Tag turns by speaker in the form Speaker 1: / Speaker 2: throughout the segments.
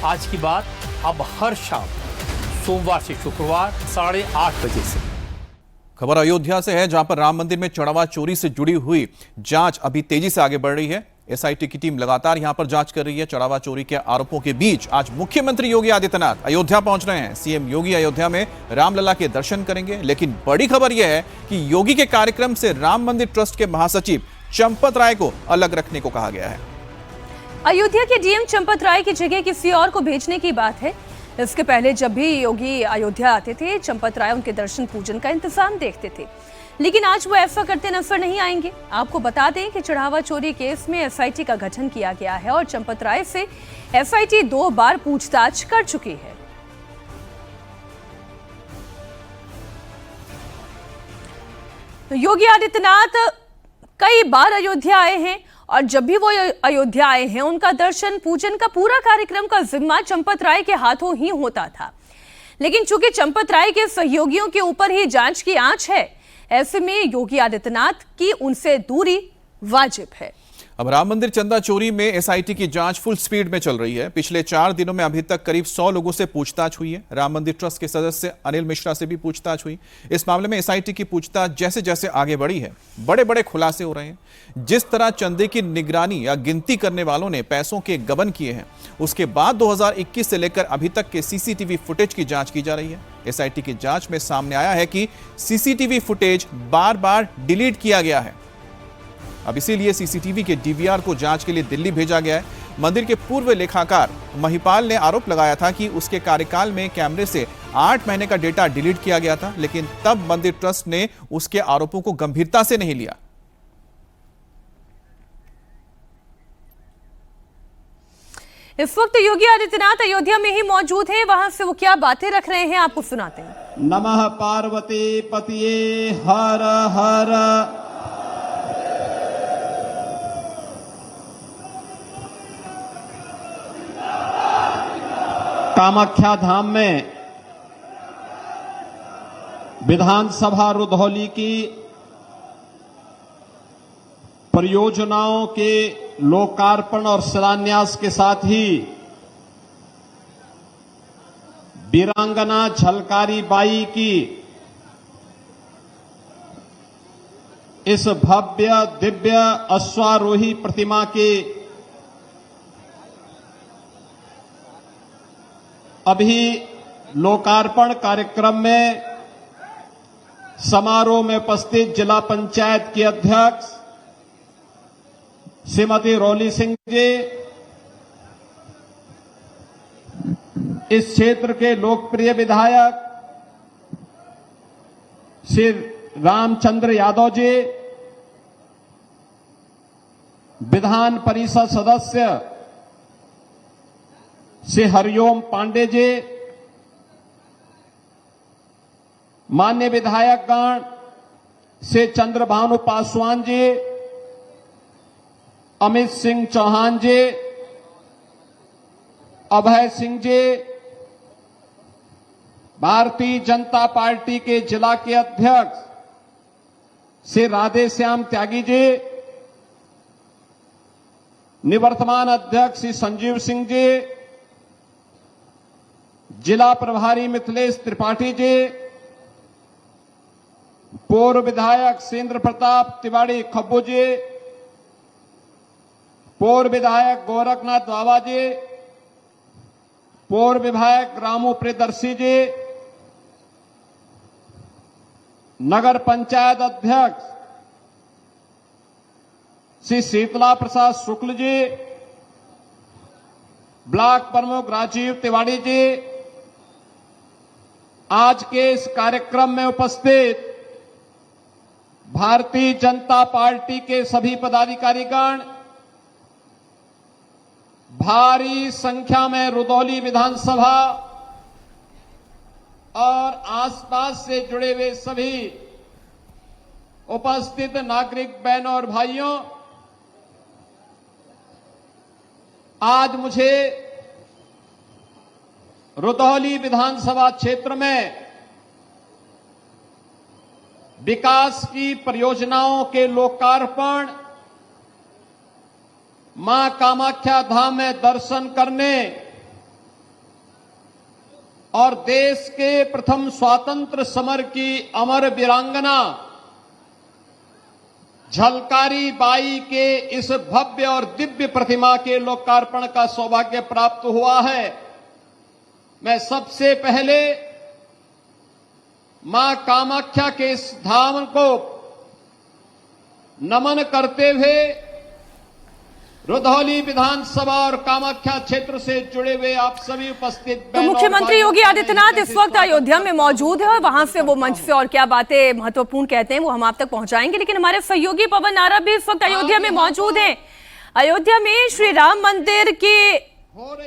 Speaker 1: आज की बात अब हर शाम सोमवार से शुक्रवार 8:30 बजे से।
Speaker 2: खबर अयोध्या से है, जहां पर राम मंदिर में चढ़ावा चोरी से जुड़ी हुई जांच अभी तेजी से आगे बढ़ रही है। एसआईटी की टीम लगातार यहां पर जांच कर रही है। चढ़ावा चोरी के आरोपों के बीच आज मुख्यमंत्री योगी आदित्यनाथ अयोध्या पहुंच रहे हैं। सीएम योगी अयोध्या में रामलला के दर्शन करेंगे। लेकिन बड़ी खबर यह है कि योगी के कार्यक्रम से राम मंदिर ट्रस्ट के महासचिव चंपत राय को अलग रखने को कहा गया है।
Speaker 3: अयोध्या के डीएम चंपत राय की जगह किसी और को भेजने की बात है। इसके पहले जब भी योगी अयोध्या आते थे, चंपत राय उनके दर्शन पूजन का इंतजाम देखते थे, लेकिन आज वो ऐसा करते नजर नहीं आएंगे। आपको बता दें कि चढ़ावा चोरी केस में एसआईटी का गठन किया गया है और चंपत राय से एसआईटी 2 बार पूछताछ कर चुकी है। तो योगी आदित्यनाथ कई बार अयोध्या आए हैं और जब भी वो अयोध्या आए हैं, उनका दर्शन पूजन का पूरा कार्यक्रम का जिम्मा चंपत राय के हाथों ही होता था। लेकिन चूंकि चंपत राय के सहयोगियों के ऊपर ही जांच की आंच है, ऐसे में योगी आदित्यनाथ की उनसे दूरी वाजिब है।
Speaker 2: अब राम मंदिर चंदा चोरी में एसआईटी की जांच फुल स्पीड में चल रही है। पिछले 4 दिनों में अभी तक करीब 100 लोगों से पूछताछ हुई है। राम मंदिर ट्रस्ट के सदस्य अनिल मिश्रा से भी पूछताछ हुई। इस मामले में एसआईटी की पूछताछ जैसे जैसे आगे बढ़ी है, बड़े बड़े खुलासे हो रहे हैं। जिस तरह चंदे की निगरानी या गिनती करने वालों ने पैसों के गबन किए हैं, उसके बाद 2021 से लेकर अभी तक के सीसीटीवी फुटेज की जांच की जा रही है। एसआईटी की जांच में सामने आया है कि सीसीटीवी फुटेज बार बार डिलीट किया गया है। अब इसीलिए सीसीटीवी के डीवीआर को जांच के लिए दिल्ली भेजा गया है। मंदिर के पूर्व लेखाकार महिपाल ने आरोप लगाया था कि उसके कार्यकाल में कैमरे से 8 महीने का डेटा डिलीट किया गया था, लेकिन तब मंदिर ट्रस्ट ने उसके आरोपों को गंभीरता से नहीं लिया।
Speaker 3: इस वक्त योगी आदित्यनाथ अयोध्या में ही मौजूद हैं। वहां से वो क्या बातें रख रहे हैं, आपको सुनाते हैं।
Speaker 4: नमः पार्वती पतिये हर हर। कामाख्या धाम में विधानसभा रुधौली की परियोजनाओं के लोकार्पण और शिलान्यास के साथ ही वीरांगना झलकारी बाई की इस भव्य दिव्य अश्वारोही प्रतिमा के अभी लोकार्पण कार्यक्रम में समारोह में उपस्थित जिला पंचायत की अध्यक्ष श्रीमती रौली सिंह जी, इस क्षेत्र के लोकप्रिय विधायक श्री रामचंद्र यादव जी, विधान परिषद सदस्य श्री हरिओम पांडे जी, मान्य विधायकगण श्री चंद्रभानु पासवान जी, अमित सिंह चौहान जी, अभय सिंह जी, भारतीय जनता पार्टी के जिला के अध्यक्ष श्री राधेश्याम त्यागी जी, निवर्तमान अध्यक्ष श्री संजीव सिंह जी, जिला प्रभारी मिथिलेश त्रिपाठी जी, पूर्व विधायक सेंद्र प्रताप तिवारी खब्बू जी, पूर्व विधायक गोरखनाथ बाबा जी, पूर्व विधायक रामू प्रियदर्शी जी, नगर पंचायत अध्यक्ष श्री शीतला प्रसाद शुक्ल जी, ब्लॉक प्रमुख राजीव तिवारी जी, आज के इस कार्यक्रम में उपस्थित भारतीय जनता पार्टी के सभी पदाधिकारीगण, भारी संख्या में रुधौली विधानसभा और आसपास से जुड़े हुए सभी उपस्थित नागरिक बहनों और भाइयों, आज मुझे रुधौली विधानसभा क्षेत्र में विकास की परियोजनाओं के लोकार्पण, मां कामाख्या धाम में दर्शन करने और देश के प्रथम स्वातंत्र समर की अमर वीरांगना झलकारी बाई के इस भव्य और दिव्य प्रतिमा के लोकार्पण का सौभाग्य प्राप्त हुआ है। मैं सबसे पहले मां कामाख्या के इस धाम को नमन करते हुए रुधौली विधानसभा और कामाख्या क्षेत्र से जुड़े हुए आप सभी उपस्थित
Speaker 3: तो मुख्यमंत्री योगी आदित्यनाथ इस वक्त अयोध्या में मौजूद है और वहां से वो मंच से और क्या बातें महत्वपूर्ण कहते हैं वो हम आप तक पहुंचाएंगे, लेकिन हमारे सहयोगी पवन नारा भी इस वक्त अयोध्या में मौजूद हैं। अयोध्या में श्री राम मंदिर के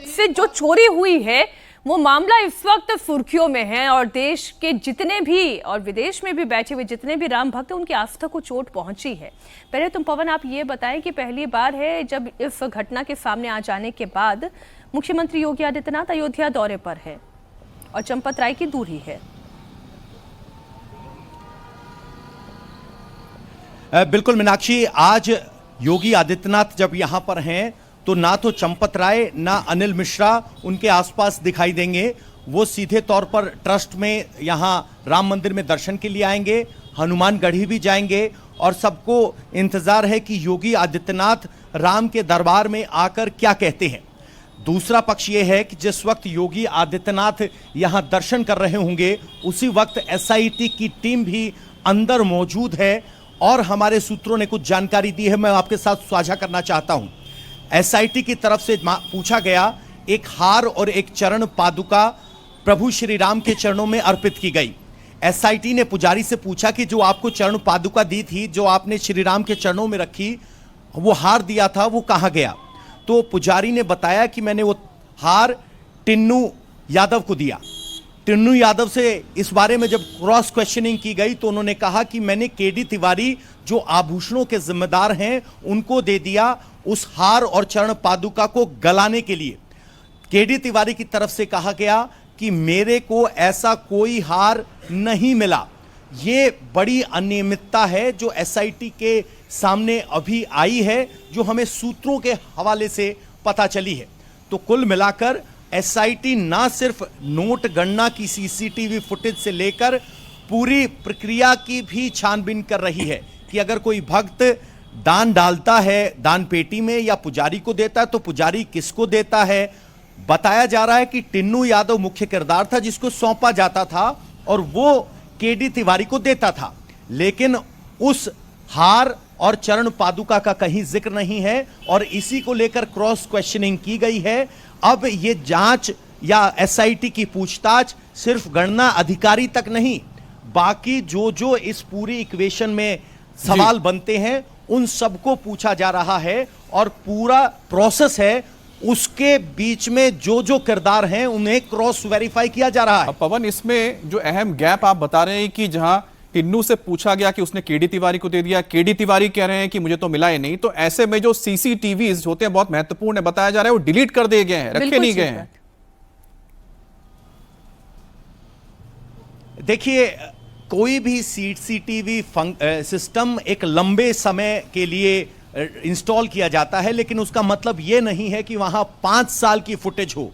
Speaker 3: से जो चोरी हुई है वो मामला इस वक्त सुर्खियों में है और देश के जितने भी और विदेश में भी बैठे हुए जितने भी राम भक्त हैं उनकी आस्था को चोट पहुंची है। पहले तुम पवन आप ये बताएं कि पहली बार है जब इस घटना के सामने आ जाने के बाद मुख्यमंत्री योगी आदित्यनाथ अयोध्या दौरे पर है और चंपत राय की दूरी है।
Speaker 5: बिल्कुल मीनाक्षी, आज योगी आदित्यनाथ जब यहां पर हैं तो ना तो चंपत राय ना अनिल मिश्रा उनके आसपास दिखाई देंगे। वो सीधे तौर पर ट्रस्ट में यहां राम मंदिर में दर्शन के लिए आएंगे, हनुमानगढ़ी भी जाएंगे और सबको इंतजार है कि योगी आदित्यनाथ राम के दरबार में आकर क्या कहते हैं। दूसरा पक्ष ये है कि जिस वक्त योगी आदित्यनाथ यहां दर्शन कर रहे होंगे उसी वक्त एसआईटी की टीम भी अंदर मौजूद है और हमारे सूत्रों ने कुछ जानकारी दी है, मैं आपके साथ साझा करना चाहता हूं। एसआईटी की तरफ से पूछा गया एक हार और एक चरण पादुका प्रभु श्री राम के चरणों में अर्पित की गई। एसआईटी ने पुजारी से पूछा कि जो आपको चरण पादुका दी थी, जो आपने श्री राम के चरणों में रखी, वो हार दिया था, वो कहां गया? तो पुजारी ने बताया कि मैंने वो हार टिन्नू यादव को दिया। टिन्नू यादव से इस बारे में जब क्रॉस क्वेश्चनिंग की गई तो उन्होंने कहा कि मैंने केडी तिवारी जो आभूषणों के जिम्मेदार हैं उनको दे दिया उस हार और चरण पादुका को गलाने के लिए। केडी तिवारी की तरफ से कहा गया कि मेरे को ऐसा कोई हार नहीं मिला। ये बड़ी अनियमितता है जो एसआईटी के सामने अभी आई है, जो हमें सूत्रों के हवाले से पता चली है। तो कुल मिलाकर एसआईटी ना सिर्फ नोट गणना की सीसीटीवी फुटेज से लेकर पूरी प्रक्रिया की भी छानबीन कर रही है कि अगर कोई भक्त दान डालता है दान पेटी में या पुजारी को देता है तो पुजारी किसको देता है। बताया जा रहा है कि टिन्नू यादव मुख्य किरदार था जिसको सौंपा जाता था और वो केडी तिवारी को देता था, लेकिन उस हार और चरण पादुका का कहीं जिक्र नहीं है और इसी को लेकर क्रॉस क्वेश्चनिंग की गई है। अब ये जांच या एसआईटी की पूछताछ सिर्फ गणना अधिकारी तक नहीं, बाकी जो जो इस पूरी इक्वेशन में सवाल बनते हैं उन सबको पूछा जा रहा है और पूरा प्रोसेस है उसके बीच में जो जो किरदार हैं उन्हें क्रॉस वेरीफाई किया जा रहा है।
Speaker 2: पवन, इसमें जो अहम गैप आप बता रहे हैं कि जहां टिन्नू से पूछा गया कि उसने केडी तिवारी को दे दिया, केडी तिवारी कह रहे हैं कि मुझे तो मिला ही नहीं, तो ऐसे में जो सीसीटीवीज होते हैं बहुत महत्वपूर्ण है, बताया जा रहा है वो डिलीट कर दिए गए हैं, रखे नहीं गए हैं।
Speaker 5: देखिए, कोई भी सीसीटीवी सिस्टम एक लंबे समय के लिए इंस्टॉल किया जाता है, लेकिन उसका मतलब यह नहीं है कि वहां 5 साल की फुटेज हो।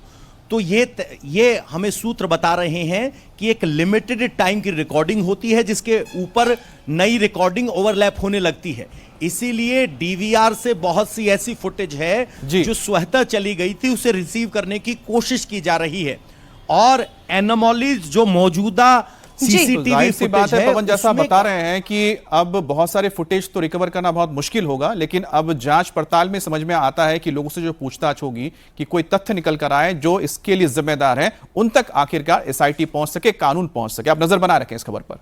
Speaker 5: तो ये हमें सूत्र बता रहे हैं कि एक लिमिटेड टाइम की रिकॉर्डिंग होती है जिसके ऊपर नई रिकॉर्डिंग ओवरलैप होने लगती है। इसीलिए डीवीआर से बहुत सी ऐसी फुटेज है जो स्वतः चली गई थी उसे रिसीव करने की कोशिश की जा रही है और एनोमलीज जो मौजूदा सीसीटीवी
Speaker 2: सी बात है पवन, जैसा बता रहे हैं कि अब बहुत सारे फुटेज तो रिकवर करना बहुत मुश्किल होगा, लेकिन अब जांच पड़ताल में समझ में आता है कि लोगों से जो पूछताछ होगी कि कोई तथ्य निकल कर आए जो इसके लिए जिम्मेदार है, उन तक आखिरकार एसआईटी पहुंच सके, कानून पहुंच सके। आप नजर बना रखें इस खबर पर।